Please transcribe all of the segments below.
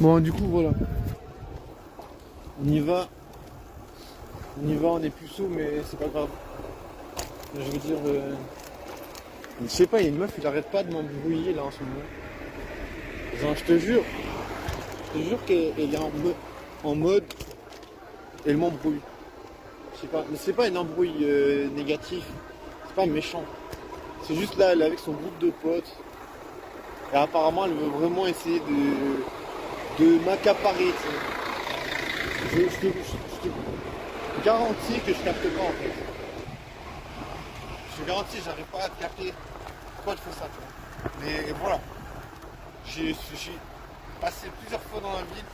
Bon, du coup, voilà. On y va. On est puceau, mais c'est pas grave. Je veux dire, je sais pas, il y a une meuf, il arrête pas de m'embrouiller là en ce moment. Genre, je te jure qu'elle est en mode, elle m'embrouille. Je sais pas, mais c'est pas une embrouille négative, c'est pas méchant. C'est juste là, elle est avec son groupe de potes. Et apparemment, elle veut vraiment essayer de m'accaparer, tu sais. Je te garantis que je capte pas en fait. Je te garantis, j'arrive pas à te capter pourquoi tu fais ça, tu vois. Mais voilà, j'ai passé plusieurs fois dans la ville.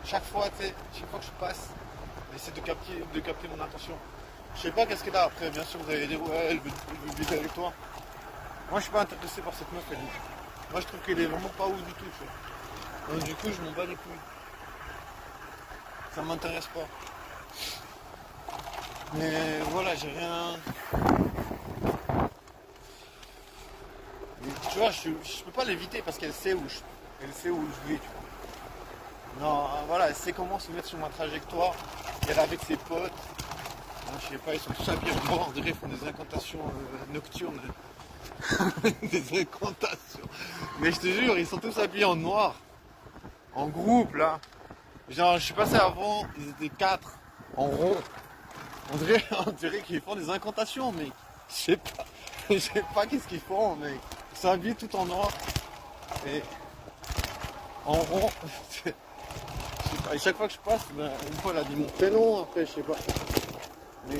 Chaque fois, tu sais, chaque fois que je passe, j'essaie de capter mon attention. Je sais pas qu'est-ce qu'elle a après, bien sûr, vous allez dire, ouais, elle veut baiser avec toi. Moi, je suis pas intéressé par cette meuf, elle. Moi, je trouve qu'elle est vraiment pas ouf du tout, tu vois. Donc, du coup, je m'en bats les couilles. Ça m'intéresse pas. Mais voilà, j'ai rien. Tu vois, je peux pas l'éviter parce qu'elle sait où je vais, tu vois. Non, voilà, elle sait comment se mettre sur ma trajectoire. Elle est avec ses potes. Hein, je sais pas, ils sont tous habillés en noir, on dirait qu'ils font des incantations nocturnes. Des incantations. Mais je te jure, ils sont tous habillés en noir. En groupe, là. Genre, je suis passé avant, ils étaient 4 en rond. On dirait qu'ils font des incantations, mec. Je sais pas. Je sais pas qu'est-ce qu'ils font, mec. Ils sont habillés tout en noir. Et en rond. Je sais pas. Et chaque fois que je passe, ben, une fois elle a dit mon prénom, après je sais pas. Mais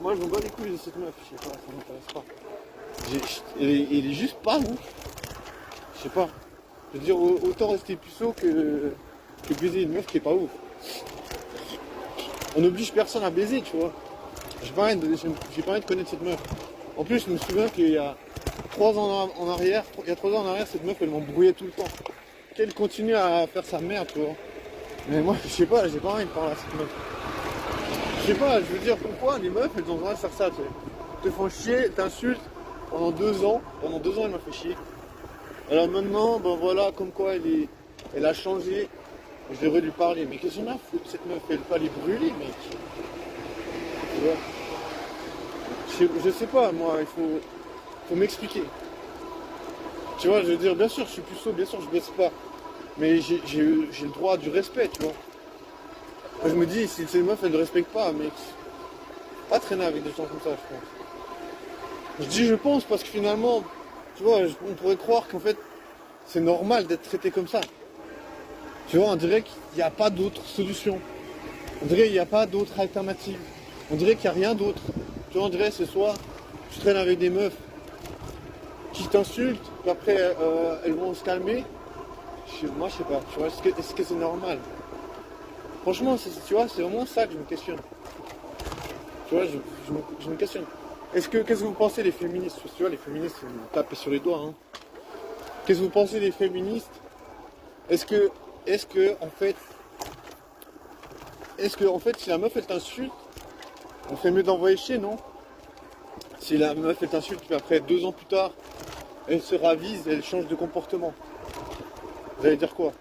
moi je me bats les couilles de cette meuf, je sais pas, ça m'intéresse pas. Il est juste pas ouf. Je sais pas. Je veux dire, autant rester puceau que baiser une meuf qui est pas ouf. On n'oblige personne à baiser, tu vois. J'ai pas envie de connaître cette meuf. En plus, je me souviens qu'il y a 3 ans en arrière, cette meuf, elle m'embrouillait tout le temps. Qu'elle continue à faire sa merde, tu vois. Mais moi, je sais pas, j'ai pas envie de parler à cette meuf. Je sais pas, je veux dire, pourquoi les meufs, elles ont le droit de faire ça, tu sais. Te font chier, t'insultent pendant 2 ans. Pendant 2 ans, elle m'a fait chier. Alors maintenant, ben voilà, comme quoi elle a changé. Je devrais lui parler. Mais qu'est-ce qu'on a foutu cette meuf? Elle peut pas les brûler, mec. Tu vois. Je sais pas, moi, il faut m'expliquer. Tu vois, je veux dire, bien sûr, je suis puceau, bien sûr, je baisse pas. Mais j'ai le droit du respect, tu vois. Moi, je me dis, si ces meufs, elles ne respectent pas, mec, pas traîner avec des gens comme ça, je pense. Je dis je pense parce que finalement, tu vois, on pourrait croire qu'en fait, c'est normal d'être traité comme ça. Tu vois, on dirait qu'il n'y a pas d'autre solution. On dirait qu'il n'y a pas d'autre alternative. On dirait qu'il n'y a rien d'autre. Tu vois, on dirait c'est soit tu traînes avec des meufs qui t'insultent, puis après elles vont se calmer. Moi, je sais pas. Tu vois, est-ce que c'est normal? Franchement, tu vois, c'est vraiment ça que je me questionne. Tu vois, je me questionne. Qu'est-ce que vous pensez des féministes? Tu vois, les féministes, ils me tapent sur les doigts. Hein. Qu'est-ce que vous pensez des féministes? Est-ce que en fait, si la meuf elle t'insulte, on fait mieux d'envoyer chier, non? Si la meuf elle t'insulte, puis après 2 ans plus tard, elle se ravise, elle change de comportement. Vous allez dire quoi?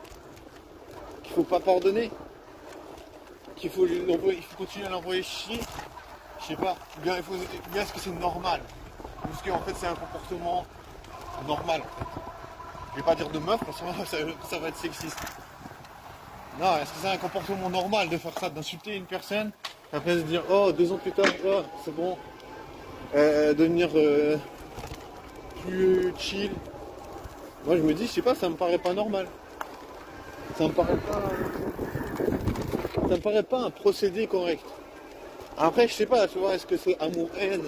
Qu'il faut pas pardonner? Qu'il faut continuer à l'envoyer chier? Je sais pas. Ou bien est-ce que c'est normal? Ou est-ce qu'en fait c'est un comportement normal en fait? Je vais pas dire de meuf parce que ça va être sexiste. Non, est-ce que c'est un comportement normal de faire ça, d'insulter une personne, après se dire oh 2 ans plus tard, oh, c'est bon, devenir plus chill. Moi je me dis, je sais pas, ça me paraît pas normal. Ça me paraît pas un procédé correct. Après je sais pas, tu vois, est-ce que c'est amour-haine,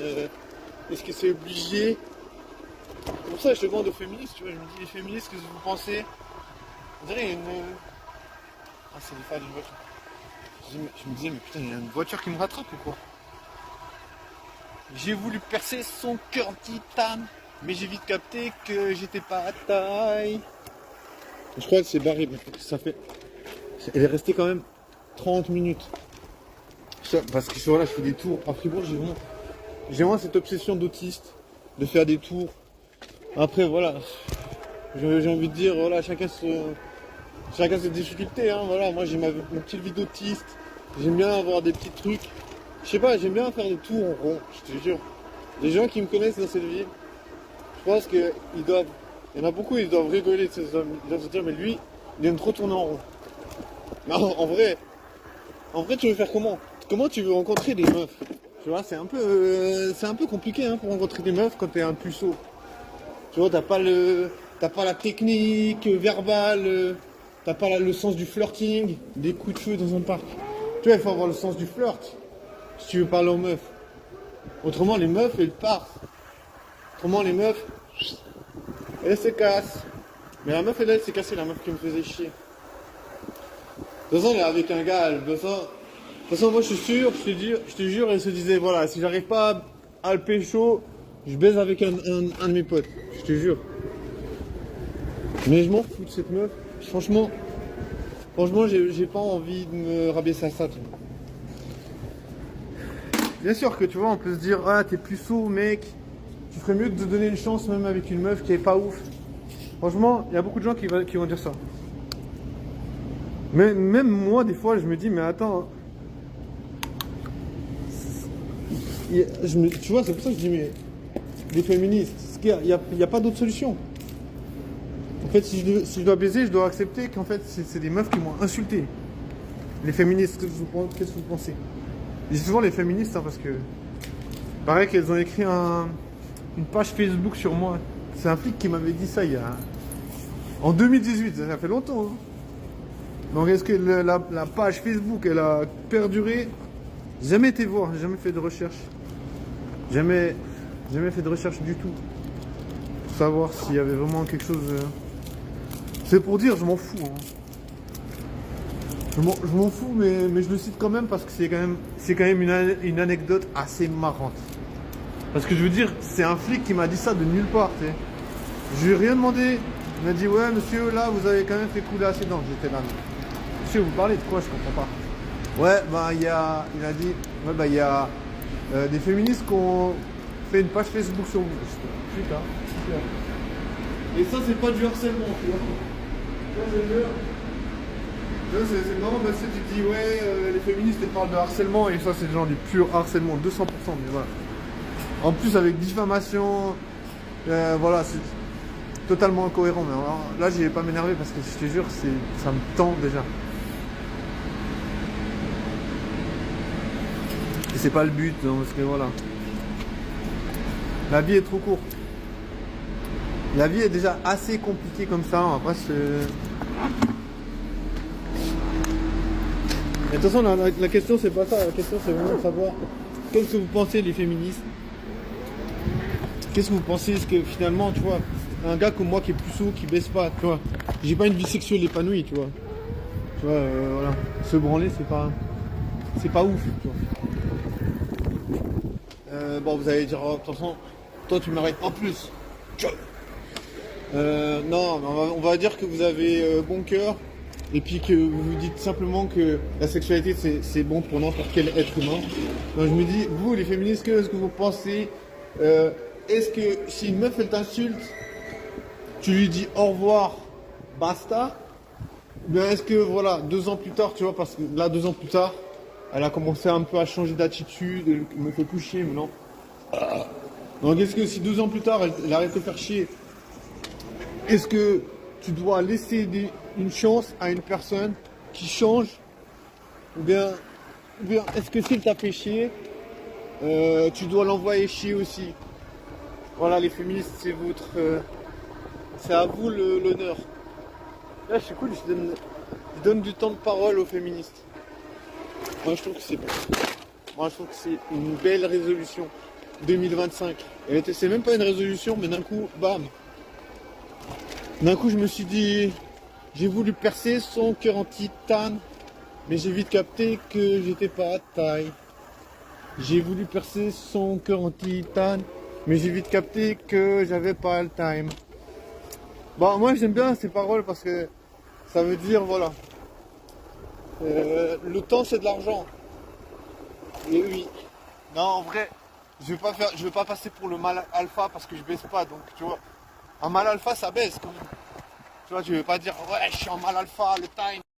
est-ce que c'est obligé? C'est pour ça que je demande aux féministes, tu vois, je me dis les féministes, qu'est-ce que vous pensez? On dirait une. Ah c'est les phares d'une voiture. Je me disais mais putain il y a une voiture qui me rattrape ou quoi? J'ai voulu percer son cœur en titane, mais j'ai vite capté que j'étais pas à taille. Je crois que c'est barré, ça fait. Elle est restée quand même 30 minutes. Parce que voilà, je fais des tours. À Fribourg, j'ai vraiment cette obsession d'autiste, de faire des tours. Après voilà, j'ai envie de dire, voilà, chacun chacun ses difficultés, hein, voilà. Moi j'ai ma petite vie d'autiste, j'aime bien avoir des petits trucs. Je sais pas, j'aime bien faire des tours en rond, je te jure. Les gens qui me connaissent dans cette ville, je pense qu'ils doivent. Il y en a beaucoup, ils doivent rigoler de ces hommes. Ils doivent se dire, mais lui, il aime trop tourner en rond. Mais en vrai, tu veux faire comment? Comment tu veux rencontrer des meufs? Tu vois, c'est un peu compliqué hein, pour rencontrer des meufs quand t'es un puceau. Tu vois, t'as pas la technique verbale, t'as pas le sens du flirting, des coups de feu dans un parc. Tu vois, il faut avoir le sens du flirt si tu veux parler aux meufs. Autrement, les meufs, elles partent. Autrement, les meufs, elles se cassent. Mais la meuf, elle s'est cassée, la meuf qui me faisait chier. De toute façon, elle est avec un gars, de toute façon, moi, je suis sûr, je te jure, elle se disait, voilà, si j'arrive pas à le pécho, je baise avec un de mes potes. Je te jure. Mais je m'en fous de cette meuf. Franchement, j'ai pas envie de me rabaisser à ça. Tu vois. Bien sûr que tu vois, on peut se dire, ah, t'es puceau, mec. Tu ferais mieux de te donner une chance même avec une meuf qui est pas ouf. Franchement, il y a beaucoup de gens qui vont dire ça. Mais même moi, des fois, je me dis, mais attends. Tu vois, c'est pour ça que je dis, mais les féministes, il n'y a pas d'autre solution. En fait, si je dois baiser, je dois accepter qu'en fait, c'est des meufs qui m'ont insulté. Les féministes, qu'est-ce que vous pensez? Je dis souvent les féministes, hein, parce que pareil qu'elles ont écrit une page Facebook sur moi. C'est un flic qui m'avait dit ça en 2018, ça fait longtemps. Hein. Donc est-ce que la page Facebook, elle a perduré? Jamais été voir, jamais fait de recherche. Jamais fait de recherche du tout. Pour savoir s'il y avait vraiment quelque chose... C'est pour dire, je m'en fous. Hein. Je m'en fous, mais je le cite quand même parce que c'est quand même une anecdote assez marrante. Parce que je veux dire, c'est un flic qui m'a dit ça de nulle part, tu sais. Je lui ai rien demandé. Il m'a dit, ouais, monsieur, là, vous avez quand même fait couler assez d'encre. J'étais là. Monsieur, vous parlez de quoi? Je comprends pas. Ouais, bah, il a dit, ouais, bah, il y a des féministes qui ont fait une page Facebook sur vous. Putain. Et ça, c'est pas du harcèlement, tu vois. C'est marrant parce que tu dis ouais les féministes elles parlent de harcèlement et ça c'est genre du pur harcèlement 200% mais voilà. En plus avec diffamation, voilà c'est totalement incohérent mais alors, là j'y vais pas m'énerver parce que je te jure ça me tend déjà. Et c'est pas le but hein, parce que voilà. La vie est trop courte. La vie est déjà assez compliquée comme ça, on va pas se... Mais de toute façon, la question c'est pas ça, la question c'est vraiment de savoir qu'est-ce que vous pensez les féministes. Qu'est-ce que vous pensez, est-ce que finalement, tu vois, un gars comme moi qui est puceau, qui baisse pas, tu vois, j'ai pas une vie sexuelle épanouie, tu vois. Tu vois, voilà, se branler c'est pas ouf, tu vois. Bon, vous allez dire, oh, de toute façon, toi tu m'arrêtes pas plus. Non, on va dire que vous avez bon cœur. Et puis que vous vous dites simplement que la sexualité c'est bon pour n'importe quel être humain. Donc je me dis, vous les féministes, qu'est-ce que vous pensez? Est-ce que si une meuf elle t'insulte, tu lui dis au revoir, basta? Ou bien est-ce que voilà, 2 ans plus tard, tu vois, parce que là 2 ans plus tard, elle a commencé un peu à changer d'attitude, elle me fait plus chier maintenant. Donc est-ce que si 2 ans plus tard elle arrête de faire chier, est-ce que tu dois laisser une chance à une personne qui change ou bien est-ce que s'il t'a fait chier, tu dois l'envoyer chier aussi? Voilà les féministes, c'est à vous l'honneur. Là je suis cool, je donne du temps de parole aux féministes. Moi je trouve que c'est une belle résolution 2025. Et c'est même pas une résolution mais d'un coup, bam. D'un coup je me suis dit, j'ai voulu percer son cœur en titane, mais j'ai vite capté que j'étais pas à taille. J'ai voulu percer son cœur en titane, mais j'ai vite capté que j'avais pas le time. Bon, moi j'aime bien ces paroles parce que ça veut dire, voilà, le temps c'est de l'argent. Et oui. Non, en vrai, je vais pas passer pour le mal alpha parce que je baisse pas, donc tu vois. Un mal alpha ça baisse quand même. vois, tu veux pas dire, ouais, je suis en mal alpha, le time.